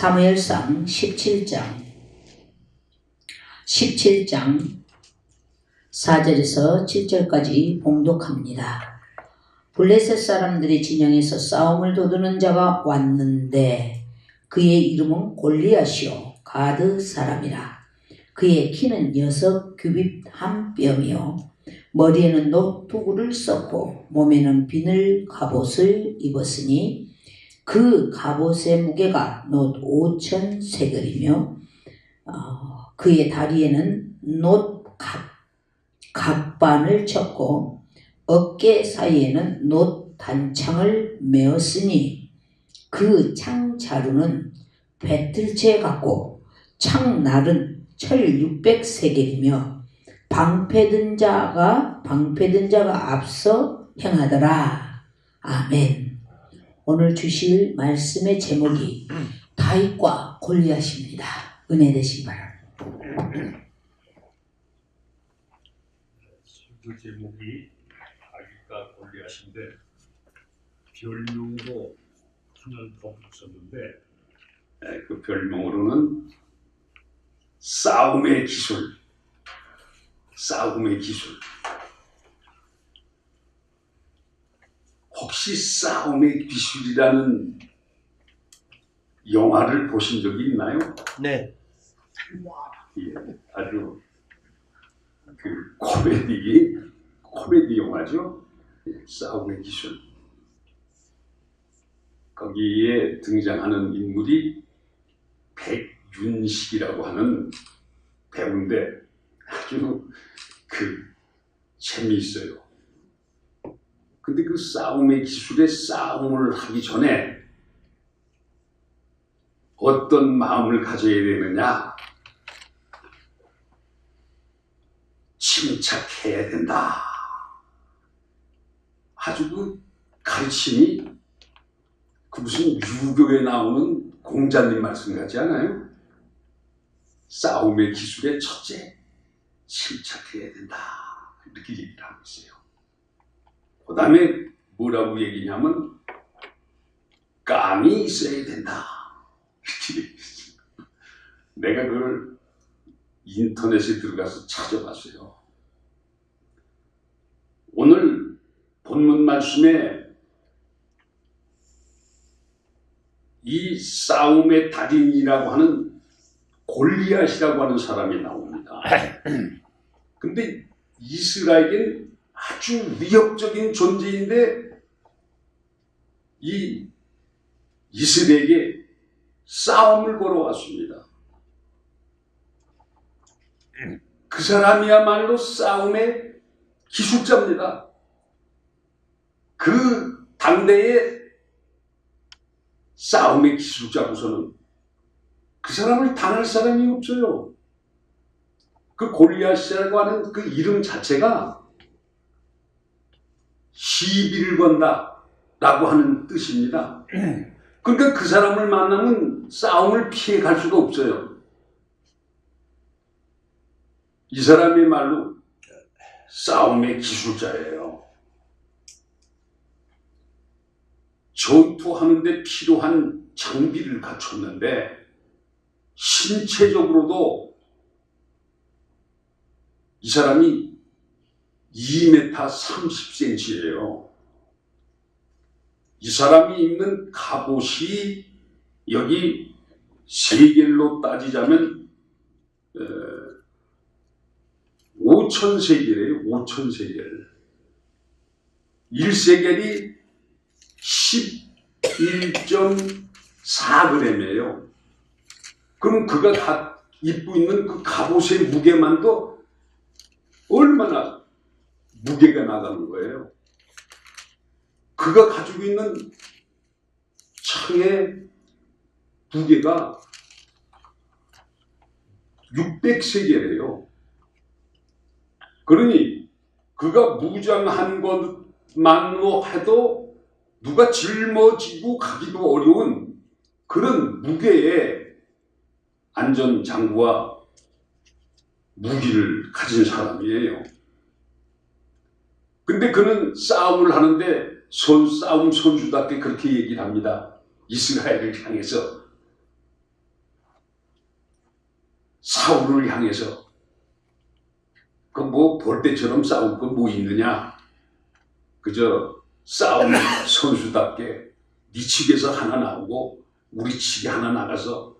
사무엘상 17장 4절에서 7절까지 봉독합니다. 블레셋 사람들이 진영에서 싸움을 도두는 자가 왔는데 그의 이름은 골리앗이요 가드 사람이라. 그의 키는 6규빗 한 뼘이요 머리에는 놋 투구를 썼고 몸에는 비늘 갑옷을 입었으니 그 갑옷의 무게가 놋 5,000세겔이며 그의 다리에는 놋 각반을 쳤고 어깨 사이에는 놋 단창을 메었으니 그 창 자루는 배틀채 같고 창날은 철 600세겔이며 방패든 자가 앞서 행하더라. 아멘. 오늘 주실 말씀의 제목이 다윗과 골리앗입니다. 은혜 되시기 바랍니다. 그 제목이 다윗과 골리앗인데 별명으로 하나를 더 붙였는데 그 별명으로는 싸움의 기술. 혹시 싸움의 기술이라는 영화를 보신 적이 있나요? 네. 예, 아주 그 코미디 영화죠. 싸움의 기술. 거기에 등장하는 인물이 백윤식이라고 하는 배우인데 아주 재미있어요. 근데 그 싸움의 기술에 싸움을 하기 전에 어떤 마음을 가져야 되느냐? 침착해야 된다. 아주 그 가르침이 무슨 유교에 나오는 공자님 말씀 같지 않아요? 싸움의 기술의 첫째, 침착해야 된다. 이렇게 얘기를 하고 있어요. 그 다음에 뭐라고 얘기냐면 깜이 있어야 된다. 내가 그걸 인터넷에 들어가서 찾아봤어요. 오늘 본문 말씀에 이 싸움의 달인이라고 하는 골리앗이라고 하는 사람이 나옵니다. 근데 이스라엘은 아주 위협적인 존재인데 이 이스라엘에게 싸움을 걸어왔습니다. 그 사람이야말로 싸움의 기술자입니다. 그 당대의 싸움의 기술자고서는 그 사람을 당할 사람이 없어요. 그 골리앗이라고 하는 그 이름 자체가 시비를 건다 라고 하는 뜻입니다. 그러니까 그 사람을 만나면 싸움을 피해 갈 수가 없어요. 이 사람이 말로 싸움의 기술자예요. 전투하는데 필요한 장비를 갖췄는데 신체적으로도 이 사람이 2m 30cm예요. 이 사람이 입는 갑옷이 여기 세겔로 따지자면 5,000세겔이에요. 5,000세겔. 1세겔이 11.4g이에요. 그럼 그가 입고 있는 그 갑옷의 무게만도 얼마나 무게가 나가는 거예요. 그가 가지고 있는 창의 무게가 600세겔이에요. 그러니 그가 무장한 것만으로 해도 누가 짊어지고 가기도 어려운 그런 무게의 안전장구와 무기를 가진 사람이에요. 근데 그는 싸움을 하는데 싸움 선수답게 그렇게 얘기를 합니다. 이스라엘을 향해서 사울을 향해서 그 뭐 볼 때처럼 싸울 거 뭐 있느냐? 그저 싸움 선수답게 네 측에서 하나 나오고 우리 측에 하나 나가서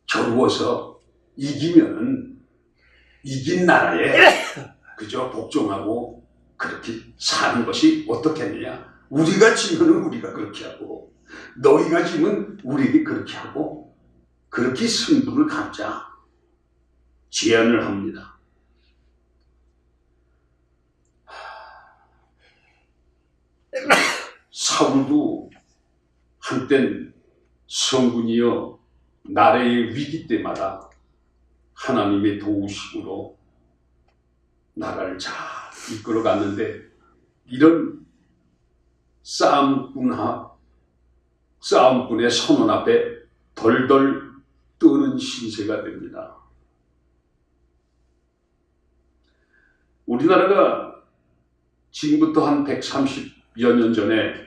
겨루어서 이기면은 이긴 나라에 그저 복종하고 그렇게 사는 것이 어떻겠느냐? 우리가 지면은 우리가 그렇게 하고 너희가 지면 우리가 그렇게 하고 그렇게 승부를 갖자 제안을 합니다. 사울도 한땐 성군이여 나라의 위기 때마다 하나님의 도우심으로 나라를 잘 이끌어 갔는데 이런 싸움꾼의 선언 앞에 덜덜 떠는 신세가 됩니다. 우리나라가 지금부터 한 130여 년 전에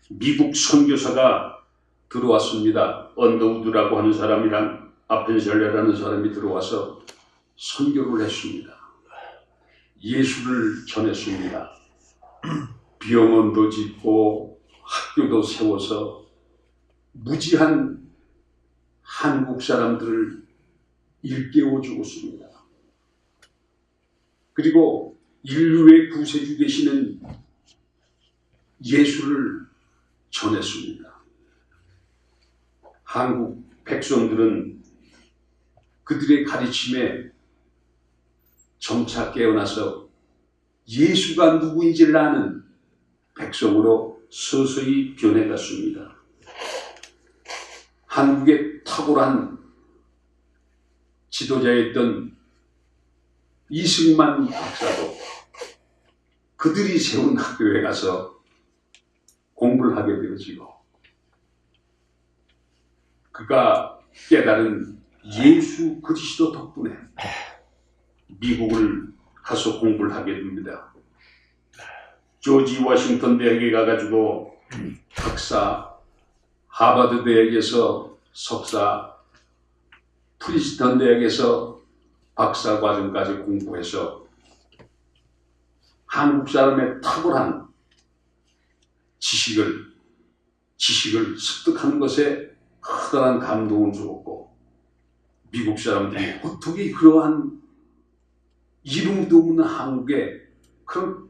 미국 선교사가 들어왔습니다. 언더우드라고 하는 사람이랑 아펜셜레라는 사람이 들어와서 선교를 했습니다. 예수를 전했습니다. 병원도 짓고 학교도 세워서 무지한 한국 사람들을 일깨워 주었습니다. 그리고 인류의 구세주 되시는 예수를 전했습니다. 한국 백성들은 그들의 가르침에 점차 깨어나서 예수가 누구인지를 아는 백성으로 서서히 변해갔습니다. 한국의 탁월한 지도자였던 이승만 박사도 그들이 세운 학교에 가서 공부를 하게 되어지고 그가 깨달은 예수 그리스도 덕분에 미국을 가서 공부를 하게 됩니다. 조지 워싱턴 대학에 가가지고 박사, 하버드 대학에서 석사, 프린스턴 대학에서 박사 과정까지 공부해서 한국 사람의 탁월한 지식을 습득하는 것에 커다란 감동을 주었고 미국 사람들이 어떻게 그러한 이름도 없는 한국에 그런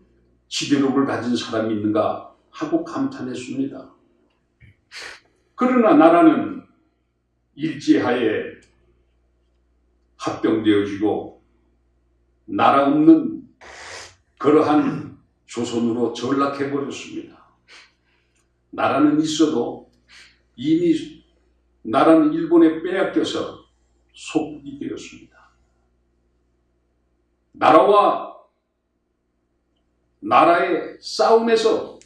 지배력을 가진 사람이 있는가 하고 감탄했습니다. 그러나 나라는 일제하에 합병되어지고 나라 없는 그러한 조선으로 전락해버렸습니다. 나라는 있어도 이미 나라는 일본에 빼앗겨서 속국이 되었습니다. 나라와 나라의 싸움에서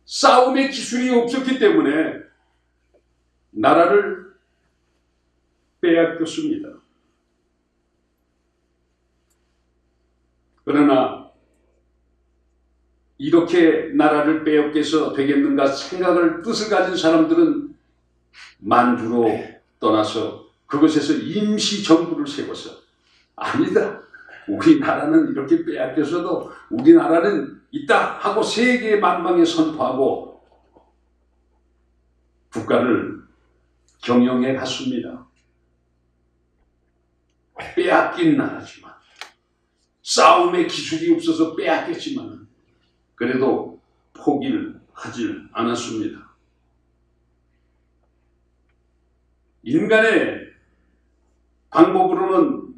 싸움의 기술이 없었기 때문에 나라를 빼앗겼습니다. 그러나 이렇게 나라를 빼앗겨서 되겠는가 생각을 뜻을 가진 사람들은 만주로 떠나서 그것에서 임시 정부를 세워서 아니다. 우리나라는 이렇게 빼앗겨서도 우리나라는 있다 하고 세계 만방에 선포하고 국가를 경영해 갔습니다. 빼앗긴 나라지만 싸움의 기술이 없어서 빼앗겼지만 그래도 포기를 하질 않았습니다. 인간의 방법으로는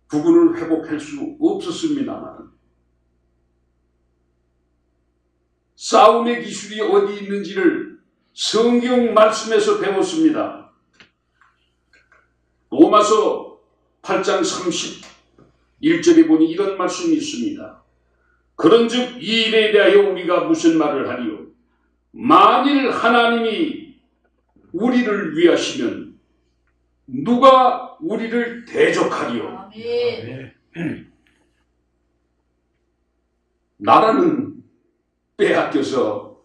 국군을 회복할 수 없었습니다만 싸움의 기술이 어디 있는지를 성경 말씀에서 배웠습니다. 로마서 8장 31절에 보니 이런 말씀이 있습니다. 그런즉 이 일에 대하여 우리가 무슨 말을 하리요? 만일 하나님이 우리를 위하시면 누가 우리를 대적하리요? 아멘. 나라는 빼앗겨서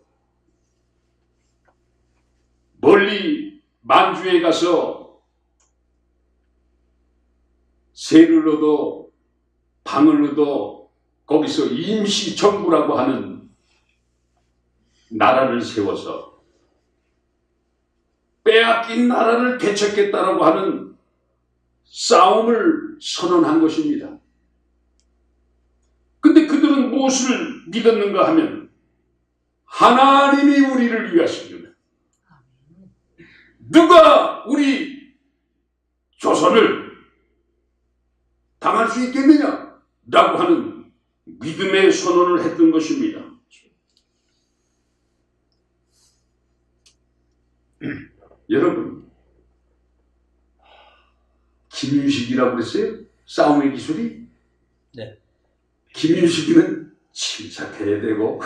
멀리 만주에 가서 세를 얻어 방을 얻어 거기서 임시정부라고 하는 나라를 세워서 빼앗긴 나라를 되찾겠다라고 하는 싸움을 선언한 것입니다. 근데 그들은 무엇을 믿었는가 하면 하나님이 우리를 위하십니다. 누가 우리 조선을 당할 수 있겠느냐? 라고 하는 믿음의 선언을 했던 것입니다. 여러분, 김윤식이라고 그랬어요? 싸움의 기술이? 네. 김윤식이는 침착해야 되고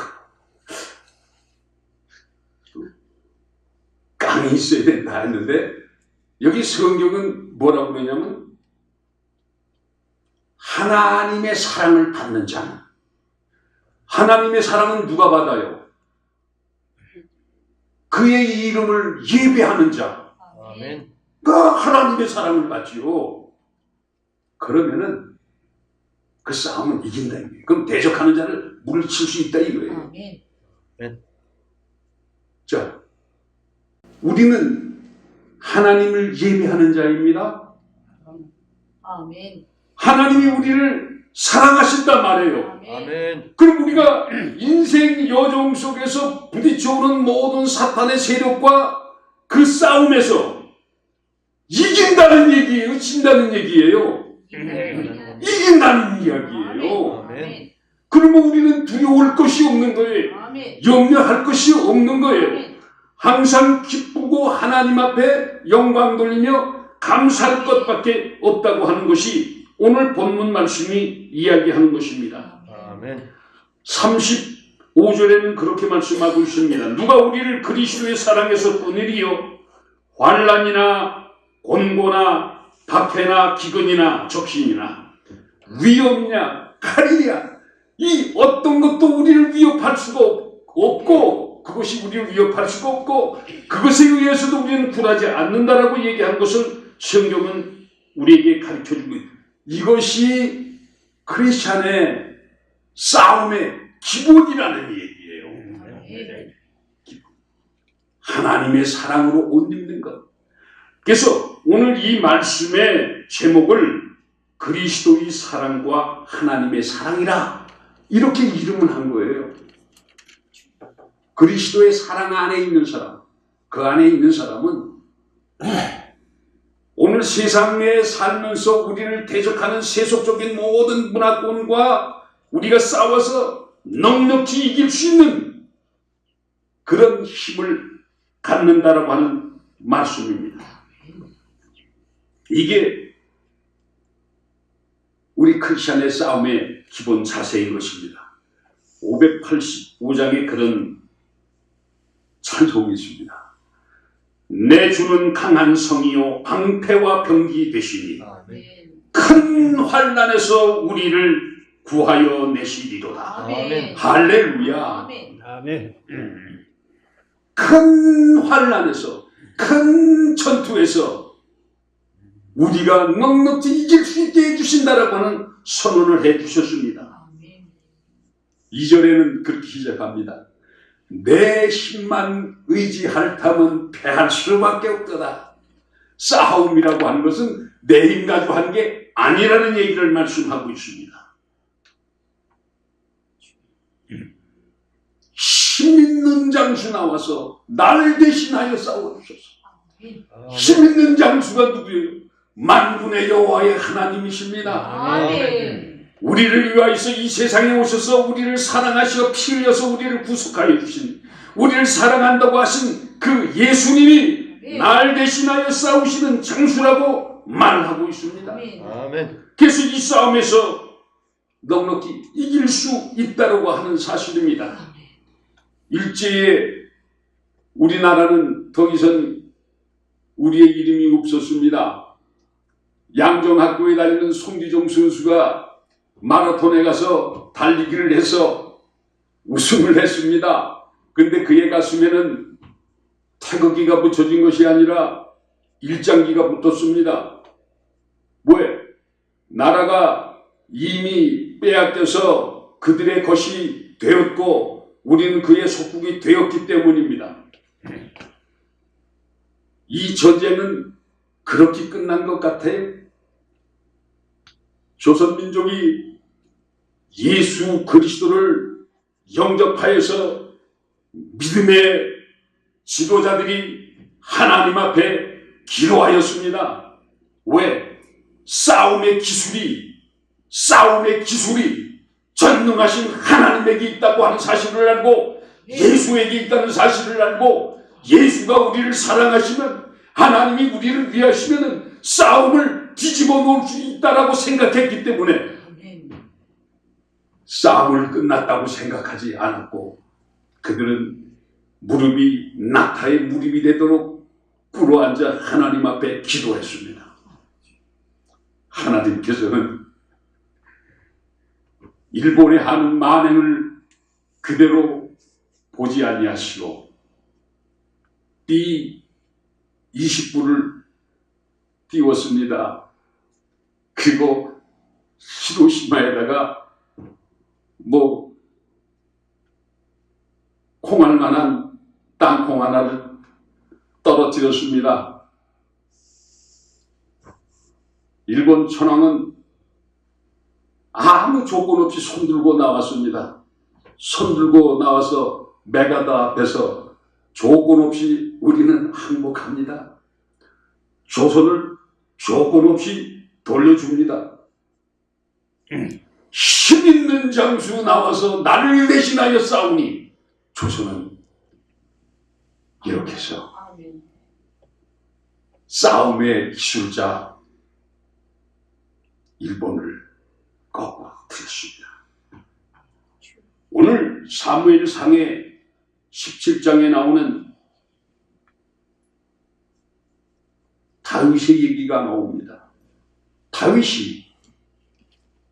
깡이 있어야 된다 했는데 여기 성경은 뭐라고 그러냐면 하나님의 사랑을 받는 자는, 하나님의 사랑은 누가 받아요? 그의 이름을 예배하는 자. 아멘. 가 하나님의 사랑을 받지요. 그러면은 그 싸움은 이긴다. 그럼 대적하는 자를 물리칠 수 있다 이거예요. 아멘. 자, 우리는 하나님을 예배하는 자입니다. 아멘. 하나님이 우리를 사랑하신단 말이에요. 아멘. 그럼 우리가 인생 여정 속에서 부딪혀오는 모든 사탄의 세력과 그 싸움에서 이긴다는 얘기예요? 진다는 얘기예요? 이긴다는 이야기예요. 아멘. 그러면 우리는 두려울 것이 없는 거예요. 아멘. 염려할 것이 없는 거예요. 아멘. 항상 기쁘고 하나님 앞에 영광 돌리며 감사할 것밖에 없다고 하는 것이 오늘 본문 말씀이 이야기하는 것입니다. 아멘. 35절에는 그렇게 말씀하고 있습니다. 누가 우리를 그리스도의 사랑에서 떠내리여 환난이나 곤고나 박해나 기근이나 적신이나 위험이냐 칼이냐 이 어떤 것도 우리를 위협할 수가 없고 그것이 우리를 위협할 수가 없고 그것에 의해서도 우리는 굴하지 않는다라고 얘기한 것을 성경은 우리에게 가르쳐주고 있다. 이것이 크리스찬의 싸움의 기본이라는 얘기예요. 하나님의 사랑으로 옷 입는 것. 그래서 오늘 이 말씀의 제목을 그리스도의 사랑과 하나님의 사랑이라 이렇게 이름을 한 거예요. 그리스도의 사랑 안에 있는 사람, 그 안에 있는 사람은 오늘 세상에 살면서 우리를 대적하는 세속적인 모든 문화권과 우리가 싸워서 넉넉히 이길 수 있는 그런 힘을 갖는다라고 하는 말씀입니다. 이게 우리 크리스천의 싸움의 기본 자세인 것입니다. 585장에 그런 찬송이 있습니다. 내 주는 강한 성이요 방패와 병기 되시니 큰 환난에서 우리를 구하여 내시리로다. 아멘. 할렐루야. 아멘. 아멘. 큰 환난에서 큰 전투에서 우리가 넉넉히 이길 수 있게 해주신다라고 하는 선언을 해주셨습니다. 2절에는 그렇게 시작합니다. 내 힘만 의지할 탐은 패할 수밖에 없도다. 싸움이라고 하는 것은 내 힘 가지고 하는 게 아니라는 얘기를 말씀하고 있습니다. 힘 있는 장수 나와서 나를 대신하여 싸워주소서. 힘 있는 장수가 누구예요? 만군의 여호와의 하나님이십니다. 아멘. 우리를 위하여서 이 세상에 오셔서 우리를 사랑하시어 피 흘려서 우리를 구속하여 주신, 우리를 사랑한다고 하신 그 예수님이 날 대신하여 싸우시는 장수라고 말하고 있습니다. 아멘. 그래서 이 싸움에서 넉넉히 이길 수 있다고 하는 사실입니다. 일제에 우리나라는 더 이상 우리의 이름이 없었습니다. 양정학교에 다니는 송기종 선수가 마라톤에 가서 달리기를 해서 우승을 했습니다. 근데 그의 가슴에는 태극기가 붙여진 것이 아니라 일장기가 붙었습니다. 왜? 나라가 이미 빼앗겨서 그들의 것이 되었고 우리는 그의 속국이 되었기 때문입니다. 이 전쟁은 그렇게 끝난 것 같아요. 조선민족이 예수 그리스도를 영접하여서 믿음의 지도자들이 하나님 앞에 기도하였습니다. 왜? 싸움의 기술이 전능하신 하나님에게 있다고 하는 사실을 알고 예수에게 있다는 사실을 알고 예수가 우리를 사랑하시면 하나님이 우리를 위하시면 싸움을 뒤집어 놓을 수 있다라고 생각했기 때문에 싸움을 끝났다고 생각하지 않았고 그들은 무릎이 낙타의 무릎이 되도록 꿇어앉아 하나님 앞에 기도했습니다. 하나님께서는 일본에 하는 만행을 그대로 보지 아니하시고 띠 20불을 띄웠습니다. 그리고 히로시마에다가 콩할 만한 땅콩 하나를 떨어뜨렸습니다. 일본 천황은 아무 조건 없이 손들고 나왔습니다. 손들고 나와서 메가다 앞에서 조건 없이 우리는 항복합니다. 조선을 조건 없이 돌려줍니다. 힘있는 장수 나와서 나를 대신하여 싸우니 조선은 이렇게 해서 싸움의 기술자 일본을 꺾어뜨렸습니다. 오늘 사무엘상의 17장에 나오는 다윗의 얘기가 나옵니다. 다윗이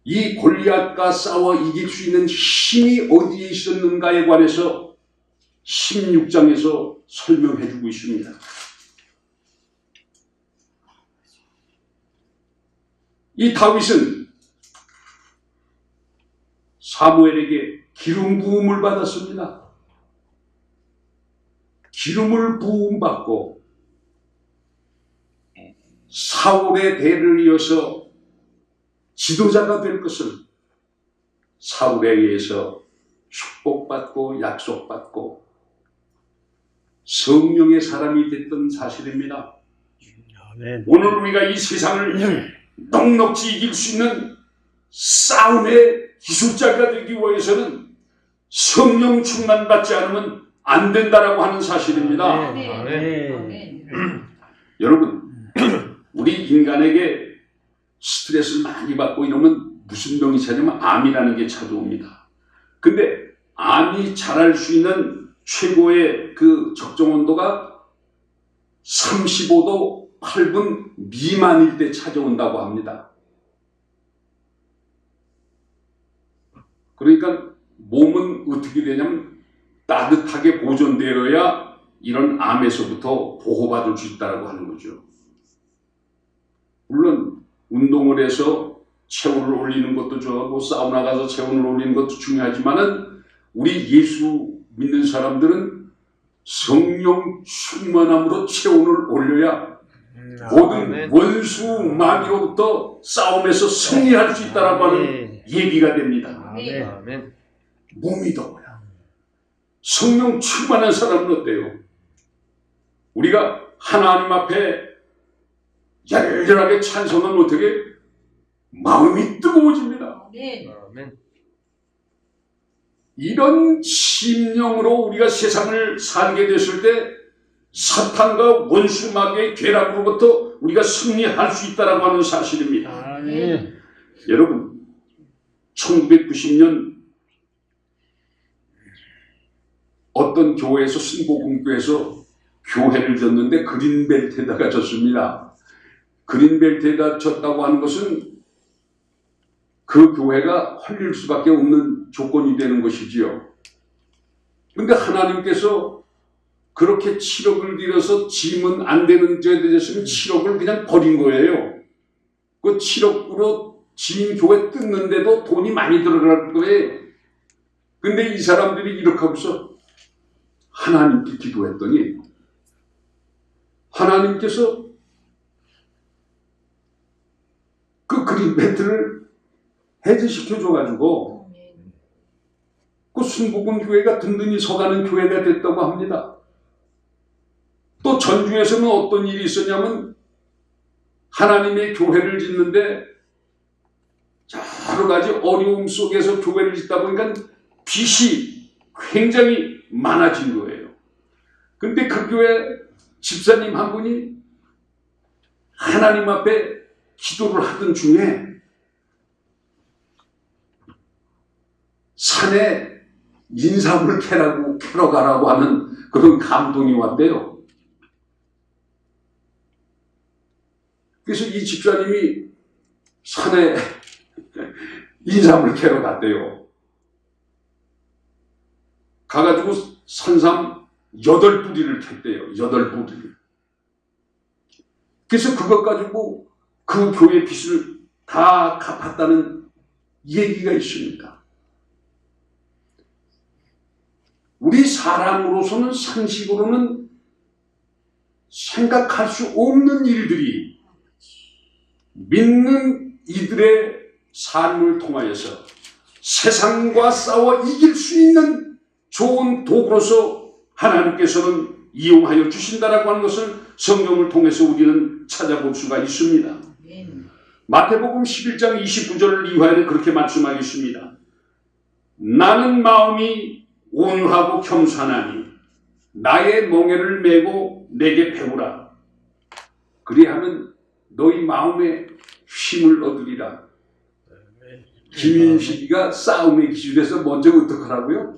이 골리앗과 싸워 이길 수 있는 힘이 어디에 있었는가에 관해서 16장에서 설명해 주고 있습니다. 이 다윗은 사무엘에게 기름 부음을 받았습니다. 기름을 부음받고 사울의 대를 이어서 지도자가 될 것을 사울에 의해서 축복받고 약속받고 성령의 사람이 됐던 사실입니다. 아멘. 오늘 우리가 이 세상을 넉넉히 이길 수 있는 싸움의 기술자가 되기 위해서는 성령 충만받지 않으면 안 된다라고 하는 사실입니다. 아멘. 여러분, 우리 인간에게 스트레스를 많이 받고 이러면 무슨 병이 찾으면 암이라는 게 찾아옵니다. 근데 암이 자랄 수 있는 최고의 그 적정 온도가 35도 8분 미만일 때 찾아온다고 합니다. 그러니까 몸은 어떻게 되냐면 따뜻하게 보존되어야 이런 암에서부터 보호받을 수 있다고 하는 거죠. 물론 운동을 해서 체온을 올리는 것도 좋아하고 사우나 가서 체온을 올리는 것도 중요하지만은 우리 예수 믿는 사람들은 성령 충만함으로 체온을 올려야 모든 원수 마귀로부터 싸움에서 승리할 수 있다라고 하는 얘기가 됩니다. 아멘. 몸이 더워야. 성령 충만한 사람은 어때요? 우리가 하나님 앞에 열렬하게 찬송하면 어떻게? 마음이 뜨거워집니다. 아멘. 이런 심령으로 우리가 세상을 살게 됐을 때 사탄과 원수 마귀의 괴락으로부터 우리가 승리할 수 있다고 하는 사실입니다. 아멘. 여러분, 1990년 어떤 교회에서 순복음교회에서 교회를 졌는데 그린벨트에다가 졌습니다. 그린벨트에다 졌다고 하는 것은 그 교회가 헐릴 수밖에 없는 조건이 되는 것이지요. 그런데 하나님께서 그렇게 7억을 들여서 지면 안 되는 죄에 대해서는 7억을 그냥 버린 거예요. 그 7억으로 지인 교회 뜯는데도 돈이 많이 들어갈 거예요. 근데 이 사람들이 이렇게 하고서 하나님께 기도했더니 하나님께서 그 그린 벨트를 해제시켜줘가지고 그 순복음 교회가 든든히 서가는 교회가 됐다고 합니다. 또 전주에서는 어떤 일이 있었냐면 하나님의 교회를 짓는데 여러 가지 어려움 속에서 교회를 짓다 보니까 빚이 굉장히 많아진 거예요. 근데 그 교회 집사님 한 분이 하나님 앞에 기도를 하던 중에 산에 인삼을 캐러 가라고 하는 그런 감동이 왔대요. 그래서 이 집사님이 산에 인삼을 캐러 갔대요. 가가지고 산삼 8뿌리를 캤대요. 8뿌리를. 그래서 그것 가지고 그 교회 빚을 다 갚았다는 얘기가 있습니다. 우리 사람으로서는 상식으로는 생각할 수 없는 일들이 믿는 이들의 삶을 통하여서 세상과 싸워 이길 수 있는 좋은 도구로서 하나님께서는 이용하여 주신다라고 하는 것을 성경을 통해서 우리는 찾아볼 수가 있습니다. 마태복음 11장 29절 이하에는 그렇게 말씀하겠습니다. 나는 마음이 온유하고 겸손하니 나의 멍에를 메고 내게 배우라. 그리하면 너희 마음에 힘을 얻으리라. 김인식이가 싸움의 기술에서 먼저 어떡하라고요?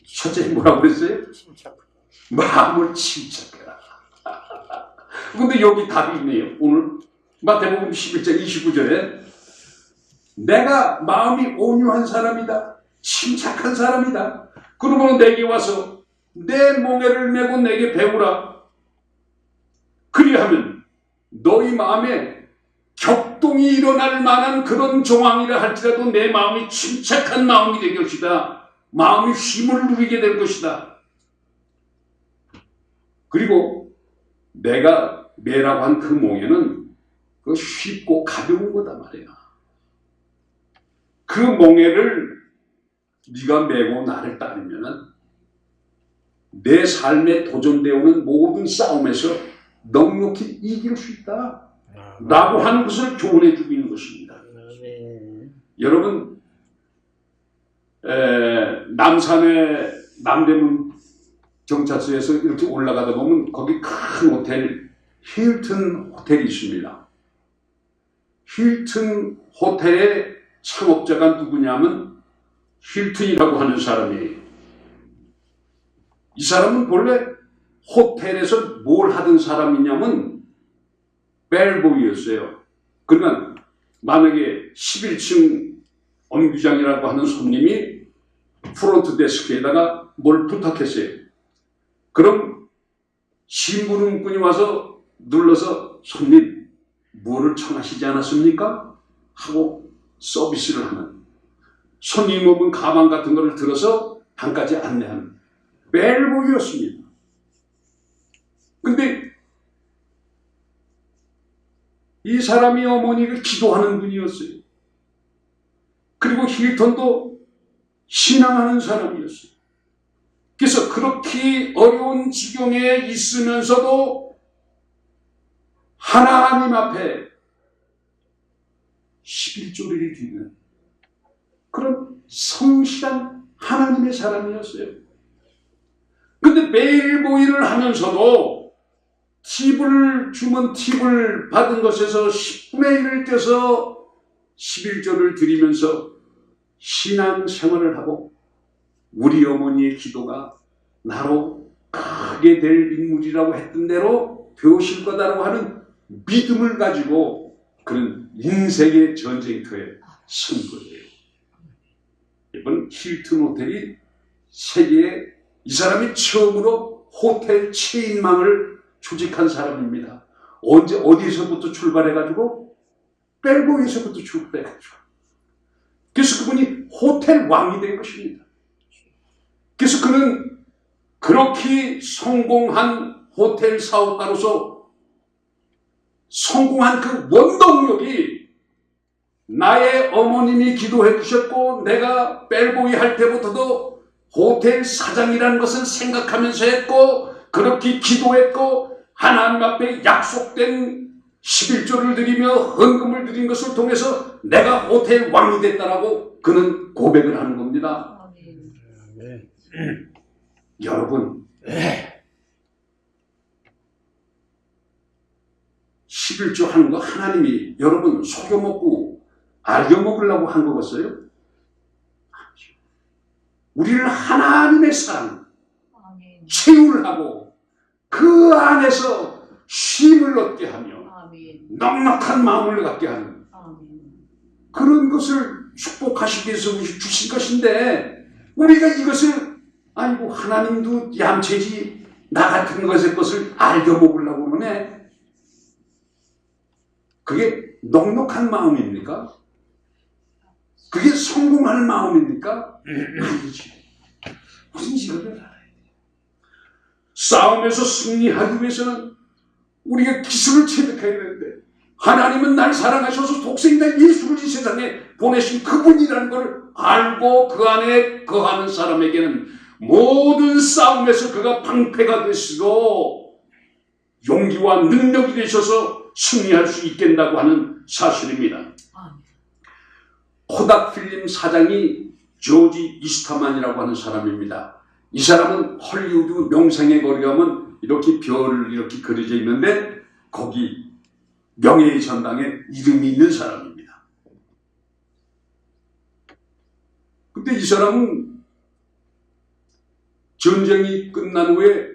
첫째 뭐라고 그랬어요? 마음을 침착해라. 근데 여기 답이 있네요. 오늘 마태복음 11장 29절에 내가 마음이 온유한 사람이다. 침착한 사람이다. 그러므로 내게 와서 내 멍에를 메고 내게 배우라. 그리하면 너희 마음에 격동이 일어날 만한 그런 정황이라 할지라도 내 마음이 침착한 마음이 될 것이다. 마음이 힘을 누리게 될 것이다. 그리고 내가 매라고 한 그 멍에는 그 쉽고 가벼운 거다 말이야. 그 멍에를 네가 메고 나를 따르면은 내 삶에 도전되어 오는 모든 싸움에서 넉넉히 이길 수 있다. 라고 하는 것을 교훈해 주고 있는 것입니다. 여러분, 남산의 남대문 경찰서에서 이렇게 올라가다 보면 거기 큰 호텔, 힐튼 호텔이 있습니다. 힐튼 호텔의 창업자가 누구냐면 힐튼이라고 하는 사람이에요. 이 사람은 본래 호텔에서 뭘 하던 사람이냐면 벨보이였어요. 그러면 만약에 11층 엄규장이라고 하는 손님이 프론트 데스크에다가 뭘 부탁했어요. 그럼 심부름꾼이 와서 눌러서 손님 뭐를 청하시지 않았습니까? 하고 서비스를 하는, 손님 오면 가방 같은 거를 들어서 방까지 안내하는 벨보이였습니다. 근데 이 사람이 어머니를 기도하는 분이었어요. 그리고 힐턴도 신앙하는 사람이었어요. 그래서 그렇게 어려운 지경에 있으면서도 하나님 앞에 11조를 드리는 그런 성실한 하나님의 사람이었어요. 근데 벨보이를 하면서도 팁을 주면 팁을 받은 것에서 10분의 1을 떼서 11조를 드리면서 신앙생활을 하고 우리 어머니의 기도가 나로 크게 될 인물이라고 했던 대로 되실 거다라고 하는 믿음을 가지고 그런 인생의 전쟁터에 선 거예요. 이번 힐튼 호텔이 세계에 이 사람이 처음으로 호텔 체인망을 조직한 사람입니다. 언제 어디서부터 출발해가지고 벨보에서부터 출발했죠. 그래서 그분이 호텔 왕이 된 것입니다. 그래서 그는 그렇게 성공한 호텔 사업가로서 성공한 그 원동력이 나의 어머님이 기도해 주셨고 내가 벨보이 할 때부터도 호텔 사장이라는 것을 생각하면서 했고 그렇게 기도했고 하나님 앞에 약속된 11조를 드리며 헌금을 드린 것을 통해서 내가 호텔 왕이 됐다라고 그는 고백을 하는 겁니다. 아멘. 여러분 11조 하는 거 하나님이 여러분 속여먹고 알겨먹으려고 한 거겠어요? 우리를 하나님의 사랑 아멘. 채울 하고 그 안에서 쉼을 얻게 하며 아멘. 넉넉한 마음을 갖게 하는 아멘. 그런 것을 축복하시기 위해서 주신 것인데 우리가 이것을 아이고 하나님도 얌체지 나 같은 것을 알겨먹으려고 그러네. 그게 넉넉한 마음입니까? 그게 성공하는 마음입니까? 아니지. 무슨 직업을 알아야 돼. 싸움에서 승리하기 위해서는 우리가 기술을 체득해야 되는데 하나님은 날 사랑하셔서 독생자 예수를 이 세상에 보내신 그분이라는 걸 알고 그 안에 거하는 사람에게는 모든 싸움에서 그가 방패가 되시고 용기와 능력이 되셔서 승리할 수 있겠다고 하는 사실입니다. 아멘. 코닥 필름 사장이 조지 이스터만이라고 하는 사람입니다. 이 사람은 헐리우드 명상의 거리 가면 이렇게 별을 이렇게 그려져 있는데 거기 명예의 전당에 이름이 있는 사람입니다. 근데 이 사람은 전쟁이 끝난 후에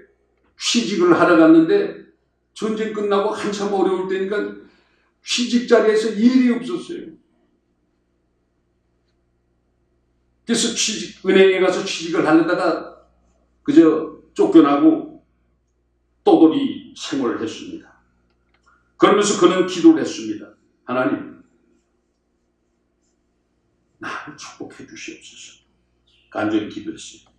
취직을 하러 갔는데 전쟁 끝나고 한참 어려울 때니까 취직 자리에서 일이 없었어요. 그래서 은행에 가서 취직을 하려다가 그저 쫓겨나고 떠돌이 생활을 했습니다. 그러면서 그는 기도를 했습니다. 하나님, 나를 축복해 주시옵소서. 간절히 기도했어요.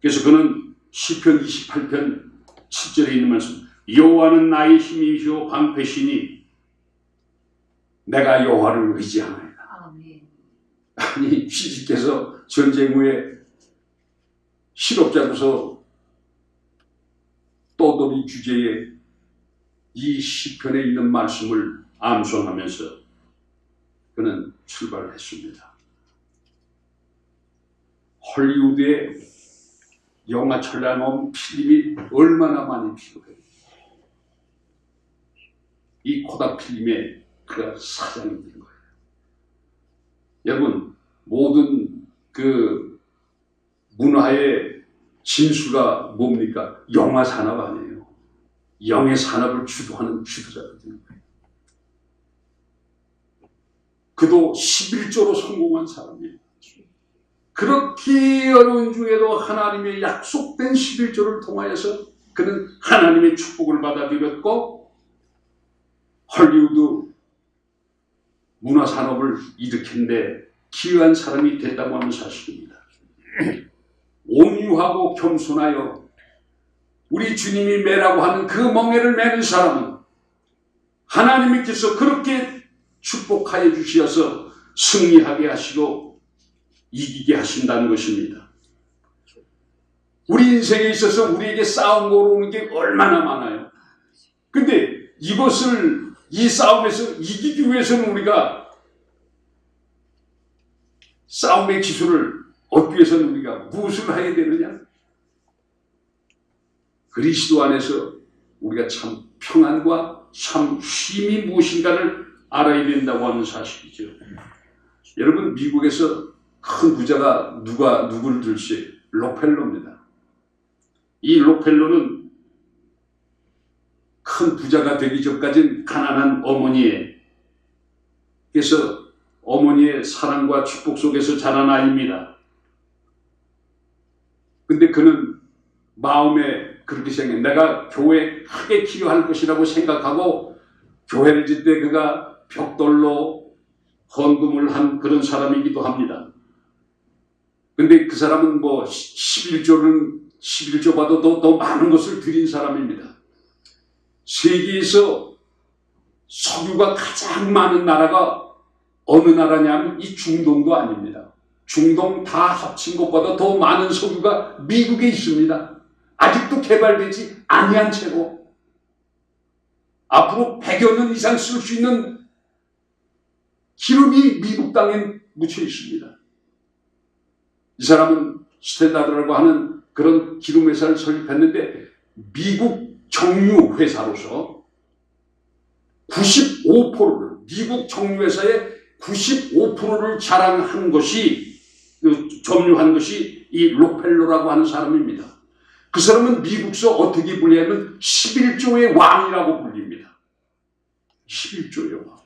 그래서 그는 시편 28편 7절에 있는 말씀, 여호와는 나의 힘이시오 방패시니 내가 여호와를 의지하나이다. 아멘. 아니 취직해서 전쟁 후에 실업자로서 떠돌이 주제에 이 시편에 있는 말씀을 암송하면서 그는 출발을 했습니다. 헐리우드에 영화 촬영 나온 필름이 얼마나 많이 필요해요. 이 코닥 필름에 그가 사장이 된 거예요. 여러분 모든 그 문화의 진수가 뭡니까? 영화 산업 아니에요. 영의 산업을 주도하는 주도자가 되는 거예요. 그도 11조로 성공한 사람이에요. 그렇게 어려운 중에도 하나님의 약속된 11조를 통하여서 그는 하나님의 축복을 받아들였고 헐리우드 문화산업을 일으킨데 기여한 사람이 됐다고 하는 사실입니다. 온유하고 겸손하여 우리 주님이 매라고 하는 그 멍에를 매는 사람은 하나님께서 그렇게 축복하여 주시어서 승리하게 하시고 이기게 하신다는 것입니다. 우리 인생에 있어서 우리에게 싸움 걸어오는 게 얼마나 많아요. 근데 이것을 이 싸움에서 이기기 위해서는 우리가 싸움의 기술을 얻기 위해서는 우리가 무엇을 해야 되느냐? 그리스도 안에서 우리가 참 평안과 참 쉼이 무엇인가를 알아야 된다고 하는 사실이죠. 여러분 미국에서 큰 부자가 누구를 들지? 록펠러입니다. 이 록펠러는 큰 부자가 되기 전까지는 가난한 어머니에 그래서 어머니의 사랑과 축복 속에서 자란 아이입니다. 근데 그는 마음에 그렇게 생각해 내가 교회에 크게 기여할 것이라고 생각하고 교회를 짓 때 그가 벽돌로 헌금을 한 그런 사람이기도 합니다. 근데 그 사람은 뭐 11조봐도 더 많은 것을 드린 사람입니다. 세계에서 석유가 가장 많은 나라가 어느 나라냐면 이 중동도 아닙니다. 중동 다 합친 것보다 더 많은 석유가 미국에 있습니다. 아직도 개발되지 아니한 채로 앞으로 100여 년 이상 쓸 수 있는 기름이 미국 땅에 묻혀 있습니다. 이 사람은 스탠다드라고 하는 그런 기름 회사를 설립했는데 미국 정유 회사로서 95%를 미국 정유 회사의 95%를 자랑한 것이 점유한 것이 이 록펠러라고 하는 사람입니다. 그 사람은 미국서 어떻게 불리냐면 11조의 왕이라고 불립니다. 11조의 왕.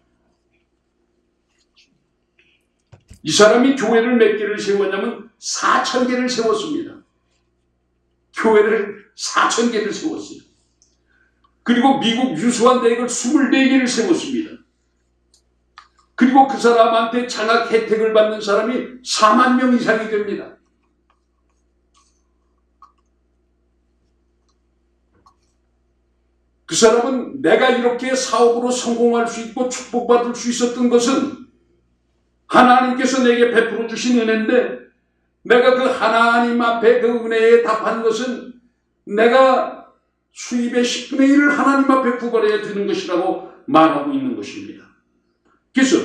이 사람이 교회를 몇 개를 세웠냐면 4,000개를 세웠습니다. 교회를 4,000개를 세웠어요. 그리고 미국 유수한 대학을 24개를 세웠습니다. 그리고 그 사람한테 장학 혜택을 받는 사람이 4만 명 이상이 됩니다. 그 사람은 내가 이렇게 사업으로 성공할 수 있고 축복받을 수 있었던 것은 하나님께서 내게 베풀어 주신 은혜인데 내가 그 하나님 앞에 그 은혜에 답한 것은 내가 수입의 10분의 1을 하나님 앞에 구걸해야 되는 것이라고 말하고 있는 것입니다. 그래서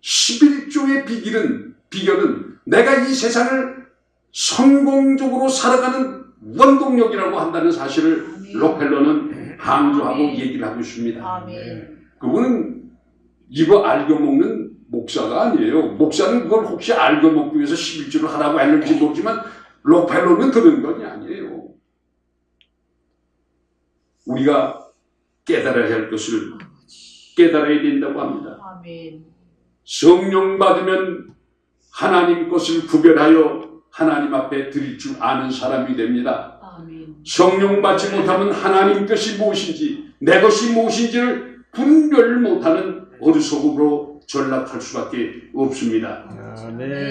11조의 비결은 내가 이 세상을 성공적으로 살아가는 원동력이라고 한다는 사실을 록펠러는 강조하고 얘기를 하고 있습니다. 그분은 이거 알고 먹는 목사가 아니에요. 목사는 그걸 혹시 알고 먹기 위해서 11조를 하라고 했는지 모르지만 록펠러는 그런 건 아니에요. 우리가 깨달아야 할 것을 깨달아야 된다고 합니다. 성령 받으면 하나님 것을 구별하여 하나님 앞에 드릴 줄 아는 사람이 됩니다. 성령 받지 못하면 하나님 것이 무엇인지 내 것이 무엇인지를 분별 못하는 어리석음으로 전락할 수밖에 없습니다.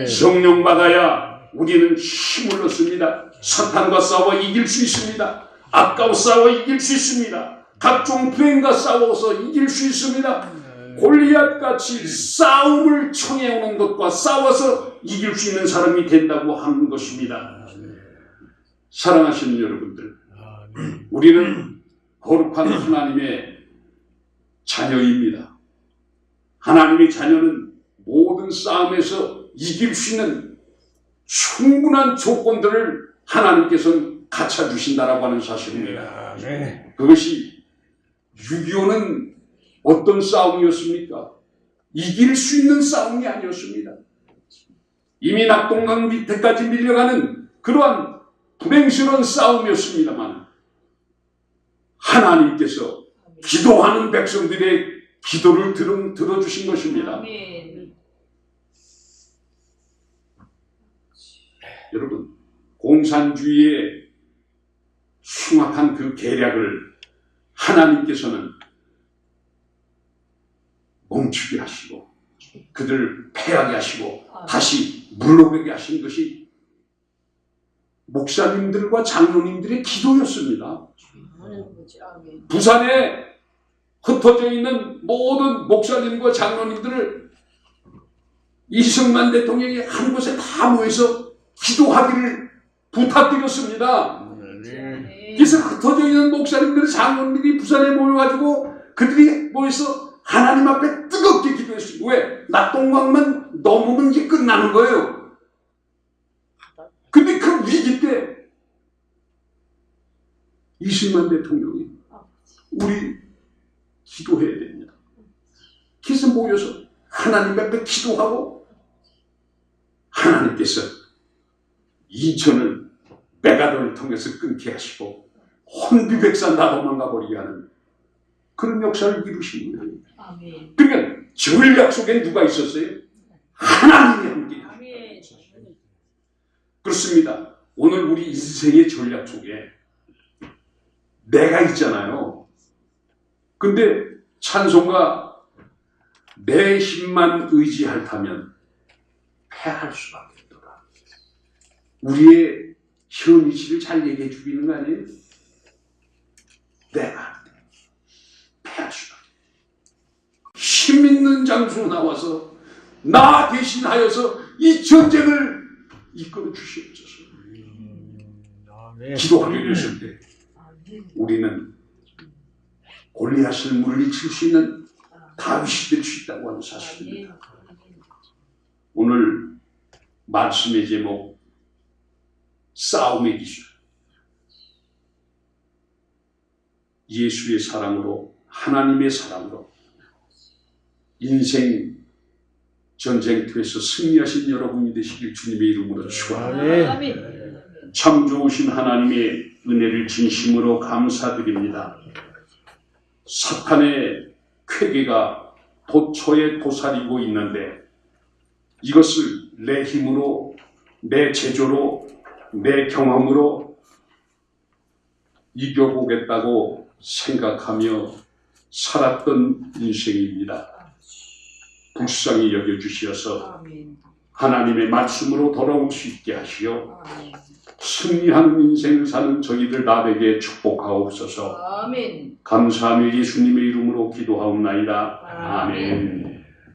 성령 받아야 우리는 힘을 얻습니다. 사탄과 싸워 이길 수 있습니다. 악과 싸워 이길 수 있습니다. 각종 불행과 싸워서 이길 수 있습니다. 골리앗같이 싸움을 청해오는 것과 싸워서 이길 수 있는 사람이 된다고 하는 것입니다. 사랑하시는 여러분들, 우리는 거룩한 하나님의 자녀입니다. 하나님의 자녀는 모든 싸움에서 이길 수 있는 충분한 조건들을 하나님께서는 갖춰주신다라고 하는 사실입니다. 그것이 6.25는 어떤 싸움이었습니까? 이길 수 있는 싸움이 아니었습니다. 이미 낙동강 밑에까지 밀려가는 그러한 불행스러운 싸움이었습니다만 하나님께서 기도하는 백성들의 기도를 들어주신 것입니다. 여러분, 공산주의의 흉악한 그 계략을 하나님께서는 멈추게 하시고 그들을 패하게 하시고 다시 물러가게 하신 것이 목사님들과 장로님들의 기도였습니다. 부산에 흩어져 있는 모든 목사님과 장로님들을 이승만 대통령이 한 곳에 다 모여서 기도하기를 부탁드렸습니다. 그래서 흩어져 있는 목사님들, 장로님들이 부산에 모여가지고 그들이 모여서 하나님 앞에 뜨겁게 기도했어요. 왜? 낙동강만 넘으면 이제 끝나는 거예요. 근데 그 위기 때 이승만 대통령이 우리 기도해야 됩니다. 그래서 모여서 하나님 앞에 기도하고 하나님께서 인천을 메가돈을 통해서 끊게 하시고 혼비백산 다 도망가 버리게 하는 그런 역사를 이루신 거예요. 그러니까 전략 속에 누가 있었어요? 하나님이 함께. 그렇습니다. 오늘 우리 인생의 전략 속에 내가 있잖아요. 근데 찬송가 내 힘만 의지할다면 패할 수밖에 없더라. 우리의 현 이치를 잘 얘기해 주기는 거 아니에요? 내가 패할 수밖에 없다. 힘 있는 장수 나와서 나 대신하여서 이 전쟁을 이끌어 주시옵소서. 기도하게 되실 때 우리는 골리앗을 물리칠 수 있는 다윗이 될 수 있다고 하는 사실입니다. 오늘 말씀의 제목 싸움의 기술. 예수의 사랑으로, 하나님의 사랑으로 인생 전쟁터에서 승리하신 여러분이 되시길 주님의 이름으로 축원합니다. 참 좋으신 하나님의 은혜를 진심으로 감사드립니다. 사탄의 쾌계가 도처에 도사리고 있는데 이것을 내 힘으로, 내 제조로, 내 경험으로 이겨보겠다고 생각하며 살았던 인생입니다. 불쌍히 여겨주시어서 하나님의 말씀으로 돌아올 수 있게 하시어 승리하는 인생을 사는 저희들 나에게 축복하옵소서. 감사하며 예수님의 이름으로 기도하옵나이다. 아멘.